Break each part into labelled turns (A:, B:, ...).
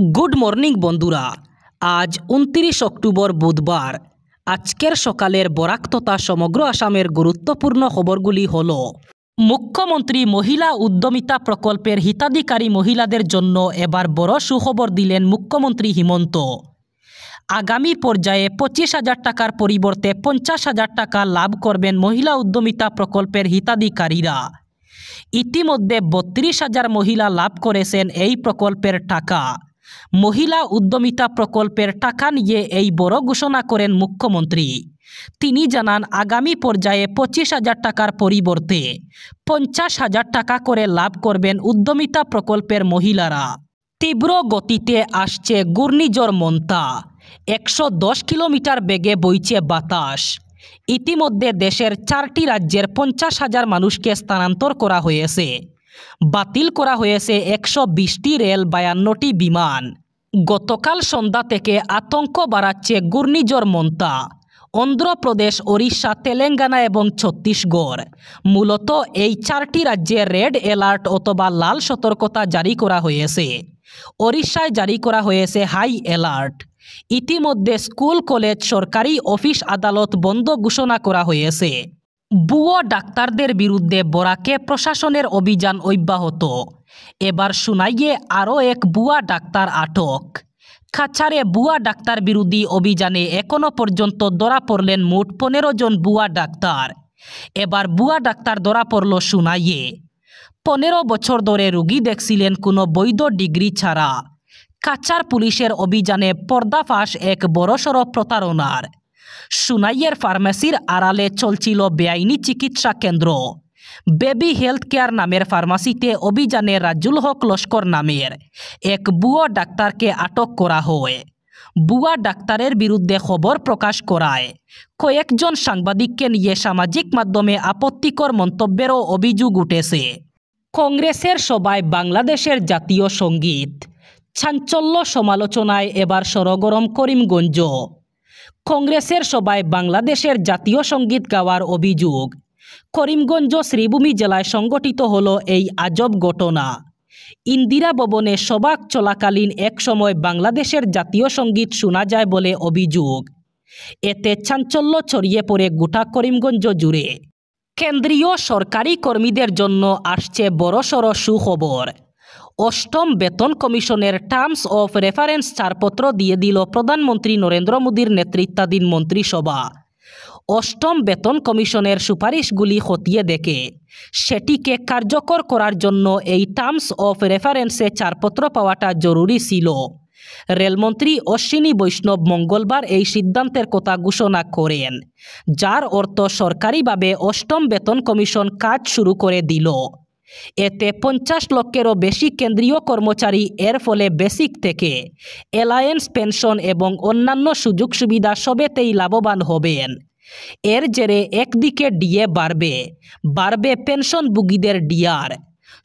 A: Good morning বন্ধুরা। আজ 29 October বুধবার। আজকের সকালের বরাক তথা সমগ্র আসামের গুরুত্বপূর্ণ খবরগুলি হল: মুখ্যমন্ত্রী মহিলা উদ্যমিতা প্রকল্পের হিতাধিকারী মহিলাদের জন্য এবার বড় সুখবর দিলেন মুখ্যমন্ত্রী হিমন্ত। আগামী পর্যায়ে 25,000 টাকার পরিবর্তে 50,000 টাকা লাভ করবেন মহিলা উদ্যমিতা প্রকল্পের হিতাধিকারীরা। ইতিমধ্যে 32,000 মহিলা লাভ করেছেন এই প্রকল্পের টাকা। মহিলা উদ্যমিতা প্রকল্পের টাকা নিয়ে এই বড় ঘোষণা করেন মুখ্যমন্ত্রী। তিনি জানান, আগামী পর্যায়ে 25,000 টাকার পরিবর্তে 50,000 টাকা করে লাভ করবেন উদ্যমিতা প্রকল্পের মহিলারা। তীব্র গতিতে আসছে ঘূর্ণিঝড় মন্তা। 110 কিলোমিটার বেগে বইছে বাতাস। ইতিমধ্যে দেশের 4টি রাজ্যের 50,000 মানুষকে স্থানান্তর করা হয়েছে। বাতিল করা হয়েছে 120টি রেল, 52টি বিমান। গতকাল সন্ধ্যা থেকে আতঙ্ক বাড়াচ্ছে ঘূর্ণিঝড় মন্তা। অন্ধ্রপ্রদেশ, ওড়িশা, তেলেঙ্গানা এবং ছত্তিশগড়, মূলত এই 4টি রাজ্যে রেড অ্যালার্ট অথবা লাল সতর্কতা জারি করা হয়েছে। ওড়িশায় জারি করা হয়েছে হাই অ্যালার্ট। ইতিমধ্যে স্কুল, কলেজ, সরকারি অফিস, আদালত বন্ধ ঘোষণা করা হয়েছে। ভুয়ো ডাক্তারদের বিরুদ্ধে বরাকে প্রশাসনের অভিযান অব্যাহত। এবার সোনাইয়ে আরও এক ভুয়া ডাক্তার আটক। কাছাড়ে ভুয়া ডাক্তার বিরোধী অভিযানে এখনও পর্যন্ত ধরা পড়লেন মোট 15 জন ভুয়া ডাক্তার। এবার ভুয়া ডাক্তার ধরা পড়ল সোনাইয়ে। 15 বছর ধরে রোগী দেখছিলেন কোনো বৈধ ডিগ্রি ছাড়া। কাছাড় পুলিশের অভিযানে পর্দাফাশ এক বড়সড় প্রতারণার। সোনাইয়ের ফার্মেসির আড়ালে চলছিল বেআইনি চিকিৎসা কেন্দ্র। বেবি হেলথ কেয়ার নামের ফার্মাসিতে অভিযানে রাজুল হক লস্কর নামের এক ভুয়ো ডাক্তারকে আটক করা হয়। ভুয়া ডাক্তারের বিরুদ্ধে খবর প্রকাশ করায় কয়েকজন সাংবাদিককে নিয়ে সামাজিক মাধ্যমে আপত্তিকর মন্তব্যেরও অভিযোগ উঠেছে। কংগ্রেসের সভায় বাংলাদেশের জাতীয় সঙ্গীত। চাঞ্চল্য সমালোচনায় এবার সরগরম করিমগঞ্জ। কংগ্রেসের সভায় বাংলাদেশের জাতীয় সঙ্গীত গাওয়ার অভিযোগ। করিমগঞ্জ শ্রীভূমি জেলায় সংগঠিত হলো এই আজব ঘটনা। ইন্দিরা ভবনে সভা চলাকালীন এক সময় বাংলাদেশের জাতীয় সঙ্গীত শোনা যায় বলে অভিযোগ। এতে চাঞ্চল্য ছড়িয়ে পড়ে গোটা করিমগঞ্জ জুড়ে। কেন্দ্রীয় সরকারি কর্মীদের জন্য আসছে বড়সড় সুখবর। 8ম বেতন কমিশনের টার্মস অফ রেফারেন্স ছাড়পত্র দিয়ে দিল প্রধানমন্ত্রী নরেন্দ্র মোদীর নেতৃত্বাধীন মন্ত্রিসভা। 8ম বেতন কমিশনের সুপারিশগুলি খতিয়ে দেখে সেটিকে কার্যকর করার জন্য এই টার্মস অফ রেফারেন্সে ছাড়পত্র পাওয়াটা জরুরি ছিল। রেলমন্ত্রী অশ্বিনী বৈষ্ণব মঙ্গলবার এই সিদ্ধান্তের কথা ঘোষণা করেন, যার অর্থ সরকারিভাবে 8ম বেতন কমিশন কাজ শুরু করে দিল। এতে 50 লক্ষেরও বেশি কেন্দ্রীয় কর্মচারী এর ফলে বেসিক থেকে অ্যালায়েন্স, পেনশন এবং অন্যান্য সুযোগ সুবিধা সবেতেই লাভবান হবেন। এর জেরে একদিকে ডিএ বাড়বে পেনশনভোগীদের ডিআর।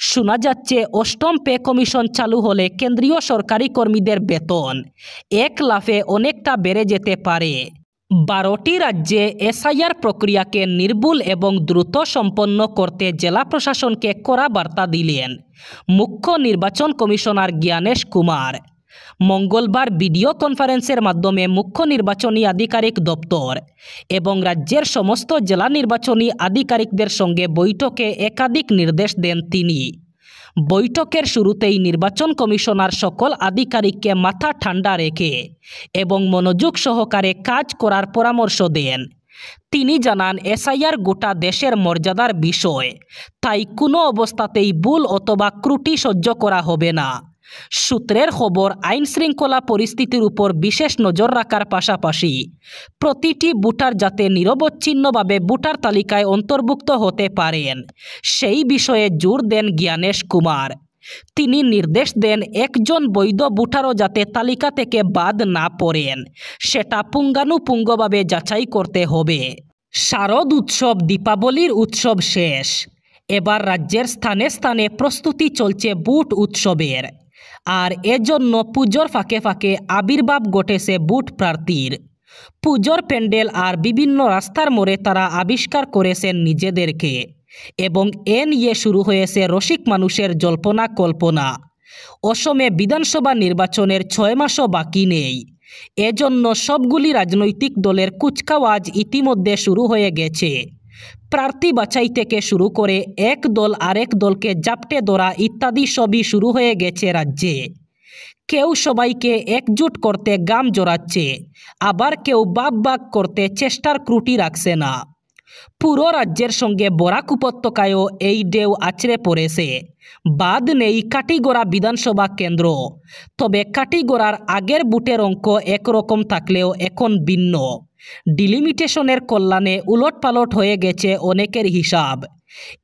A: শোনা যাচ্ছে 8ম পে কমিশন চালু হলে কেন্দ্রীয় সরকারি কর্মীদের বেতন এক লাফে অনেকটা বেড়ে যেতে পারে। 12টি রাজ্যে এসআইআর প্রক্রিয়াকে নির্ভুল এবং দ্রুত সম্পন্ন করতে জেলা প্রশাসনকে কড়া বার্তা দিলেন মুখ্য নির্বাচন কমিশনার জ্ঞানেশ কুমার। মঙ্গলবার ভিডিও কনফারেন্সের মাধ্যমে মুখ্য নির্বাচনী আধিকারিক দপ্তর এবং রাজ্যের সমস্ত জেলা নির্বাচনী আধিকারিকদের সঙ্গে বৈঠকে একাধিক নির্দেশ দেন তিনি। বৈঠকের শুরুতেই নির্বাচন কমিশনার সকল আধিকারিককে মাথা ঠান্ডা রেখে এবং মনোযোগ সহকারে কাজ করার পরামর্শ দেন। তিনি জানান, এসআইআর গোটা দেশের মর্যাদার বিষয়, তাই কোনো অবস্থাতেই ভুল অথবা ত্রুটি সহ্য করা হবে না। সূত্রের খবর, আইন শৃঙ্খলা পরিস্থিতির উপর বিশেষ নজর রাখার পাশাপাশি প্রতিটি ভোটার যাতে নিরবচ্ছিন্নভাবে ভোটার তালিকায় অন্তর্ভুক্ত হতে পারেন সেই বিষয়ে জোর দেন জ্ঞানেশ কুমার। তিনি নির্দেশ দেন, একজন বৈধ ভোটারও যাতে তালিকা থেকে বাদ না পড়েন সেটা পুঙ্খানুপুঙ্খভাবে যাচাই করতে হবে। শারদ উৎসব, দীপাবলির উৎসব শেষ। এবার রাজ্যের স্থানে স্থানে প্রস্তুতি চলছে বুট উৎসবের। আর এজন্য পুজোর ফাঁকে ফাঁকে আবির্ভাব ঘটেছে বুট প্রার্থীর। পুজোর প্যান্ডেল আর বিভিন্ন রাস্তার মোড়ে তারা আবিষ্কার করেছেন নিজেদেরকে এবং এ নিয়ে শুরু হয়েছে রসিক মানুষের জল্পনা কল্পনা। অসমে বিধানসভা নির্বাচনের 6 মাসও বাকি নেই। এজন্য সবগুলি রাজনৈতিক দলের কুচকাওয়াজ ইতিমধ্যে শুরু হয়ে গেছে। প্রার্থী বাছাই থেকে শুরু করে এক দল আরেক দলকে জাপটে ধরা ইত্যাদি সবই শুরু হয়ে গেছে রাজ্যে। কেউ সবাইকে একজোট করতে গাম জড়াচ্ছে, আবার কেউ বাক করতে চেষ্টার ত্রুটি রাখছে না। পুরো রাজ্যের সঙ্গে বরাক উপত্যকায়ও এই ঢেউ আছড়ে পড়েছে। বাদ নেই কাটিগড়া বিধানসভা কেন্দ্র। তবে কাটিগড়ার আগের বুটের অঙ্ক একরকম থাকলেও এখন ভিন্ন। ডিলিমিটেশনের কল্যাণে উলটপালট হয়ে গেছে অনেকের হিসাব।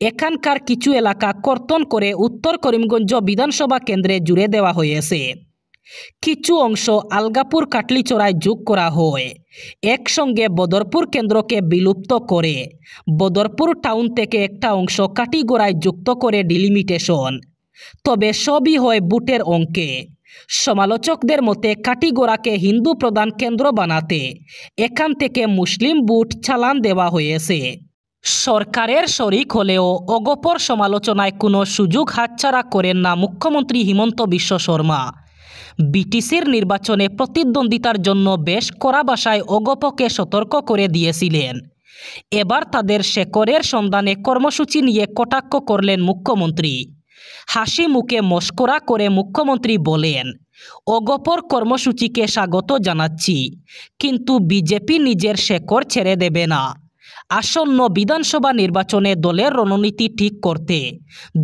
A: এখানকার কিছু এলাকা কর্তন করে উত্তর করিমগঞ্জ বিধানসভা কেন্দ্রে জুড়ে দেওয়া হয়েছে। কিছু অংশ আলগাপুর কাটলিচড়ায় যোগ করা হয়। একসঙ্গে বদরপুর কেন্দ্রকে বিলুপ্ত করে বদরপুর টাউন থেকে একটা অংশ কাটিগড়ায় যুক্ত করে ডিলিমিটেশন। তবে সবই হয় বুটের অঙ্কে। সমালোচকদের মতে কাটিগড়াকে হিন্দু প্রধান কেন্দ্র বানাতে এখান থেকে মুসলিম বুট চালান দেওয়া হয়েছে। সরকারের শরিক হলেও অগপর সমালোচনায় কোনো সুযোগ হাতছাড়া করেন না মুখ্যমন্ত্রী হিমন্ত বিশ্ব শর্মা। বিটিসির নির্বাচনে প্রতিদ্বন্দ্বিতার জন্য বেশ কড়া ভাষায় অগপকে সতর্ক করে দিয়েছিলেন। এবার তাদের শেকড়ের সন্ধানে কর্মসূচি নিয়ে কটাক্ষ করলেন মুখ্যমন্ত্রী। হাসি মুখে মস্করা করে মুখ্যমন্ত্রী বলেন, অগপর কর্মসূচিকে স্বাগত জানাচ্ছি, কিন্তু বিজেপি নিজের শেকড় ছেড়ে দেবে না। আসন্ন বিধানসভা নির্বাচনে দলের রণনীতি ঠিক করতে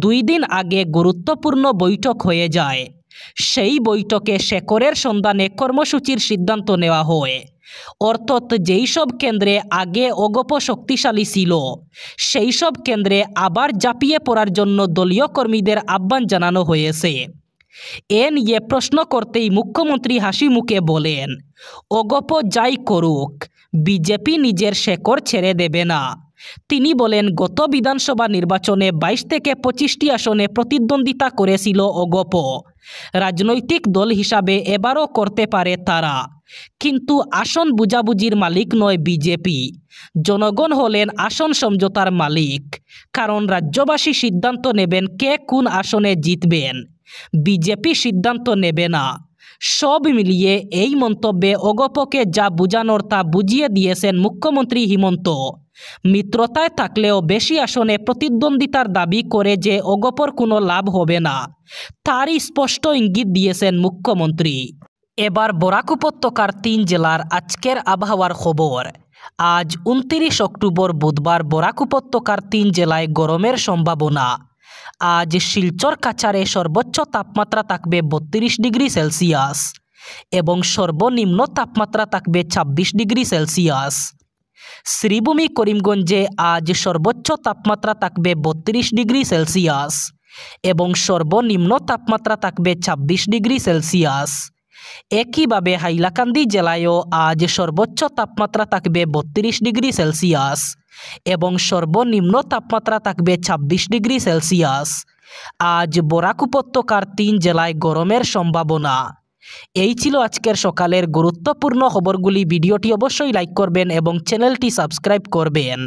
A: 2 দিন আগে গুরুত্বপূর্ণ বৈঠক হয়ে যায়। সেই বৈঠকে শেকড়ের সন্ধানে কর্মসূচির সিদ্ধান্ত নেওয়া হয়। অর্থাৎ যেই সব কেন্দ্রে আগে অগপ শক্তিশালী ছিল সেই সব কেন্দ্রে আবার ঝাঁপিয়ে পড়ার জন্য দলীয় কর্মীদের আহ্বান জানানো হয়েছে। এ নিয়ে প্রশ্ন করতেই মুখ্যমন্ত্রী হাসি মুখে বলেন, অগপ যাই করুক, বিজেপি নিজের শেকড় ছেড়ে দেবে না। তিনি বলেন, গত বিধানসভা নির্বাচনে 22 থেকে 25টি আসনে প্রতিদ্বন্দ্বিতা করেছিল অগপ। রাজনৈতিক দল হিসাবে এবারও করতে পারে তারা, কিন্তু আসন বুঝাবুঝির মালিক নয় বিজেপি। জনগণ হলেন আসন সমঝোতার মালিক, কারণ রাজ্যবাসী সিদ্ধান্ত নেবেন কে কোন আসনে জিতবেন। বিজেপি সিদ্ধান্ত নেবে না। সব মিলিয়ে এই মন্তব্যে অগপকে যা বুঝানোর তা বুঝিয়ে দিয়েছেন মুখ্যমন্ত্রী হিমন্ত। মিত্রতায় থাকলেও বেশি আসনে প্রতিদ্বন্দ্বিতার দাবি করে যে অগপর কোনো লাভ হবে না, তারই স্পষ্ট ইঙ্গিত দিয়েছেন মুখ্যমন্ত্রী। এবার বরাক উপত্যকার 3 জেলার আজকের আবহাওয়ার খবর। আজ 29 অক্টোবর বুধবার বরাক উপত্যকার 3 জেলায় গরমের সম্ভাবনা। আজ শিলচর কাছাড়ে সর্বোচ্চ তাপমাত্রা থাকবে 32 ডিগ্রি সেলসিয়াস এবং সর্বনিম্ন তাপমাত্রা থাকবে 26 ডিগ্রি সেলসিয়াস। শ্রীভূমি করিমগঞ্জে আজ সর্বোচ্চ তাপমাত্রা থাকবে 32 ডিগ্রি সেলসিয়াস এবং সর্বনিম্ন তাপমাত্রা থাকবে 26 ডিগ্রি সেলসিয়াস। একইভাবে হাইলাকান্দি জেলায়ও আজ সর্বোচ্চ তাপমাত্রা থাকবে 32 ডিগ্রি সেলসিয়াস এবং সর্বনিম্ন তাপমাত্রা থাকবে 26 ডিগ্রি সেলসিয়াস। আজ বরাক উপত্যকার 3 জেলায় গরমের সম্ভাবনা। এই ছিল আজকের সকালের গুরুত্বপূর্ণ খবরগুলি। ভিডিওটি অবশ্যই লাইক করবেন এবং চ্যানেলটি সাবস্ক্রাইব করবেন।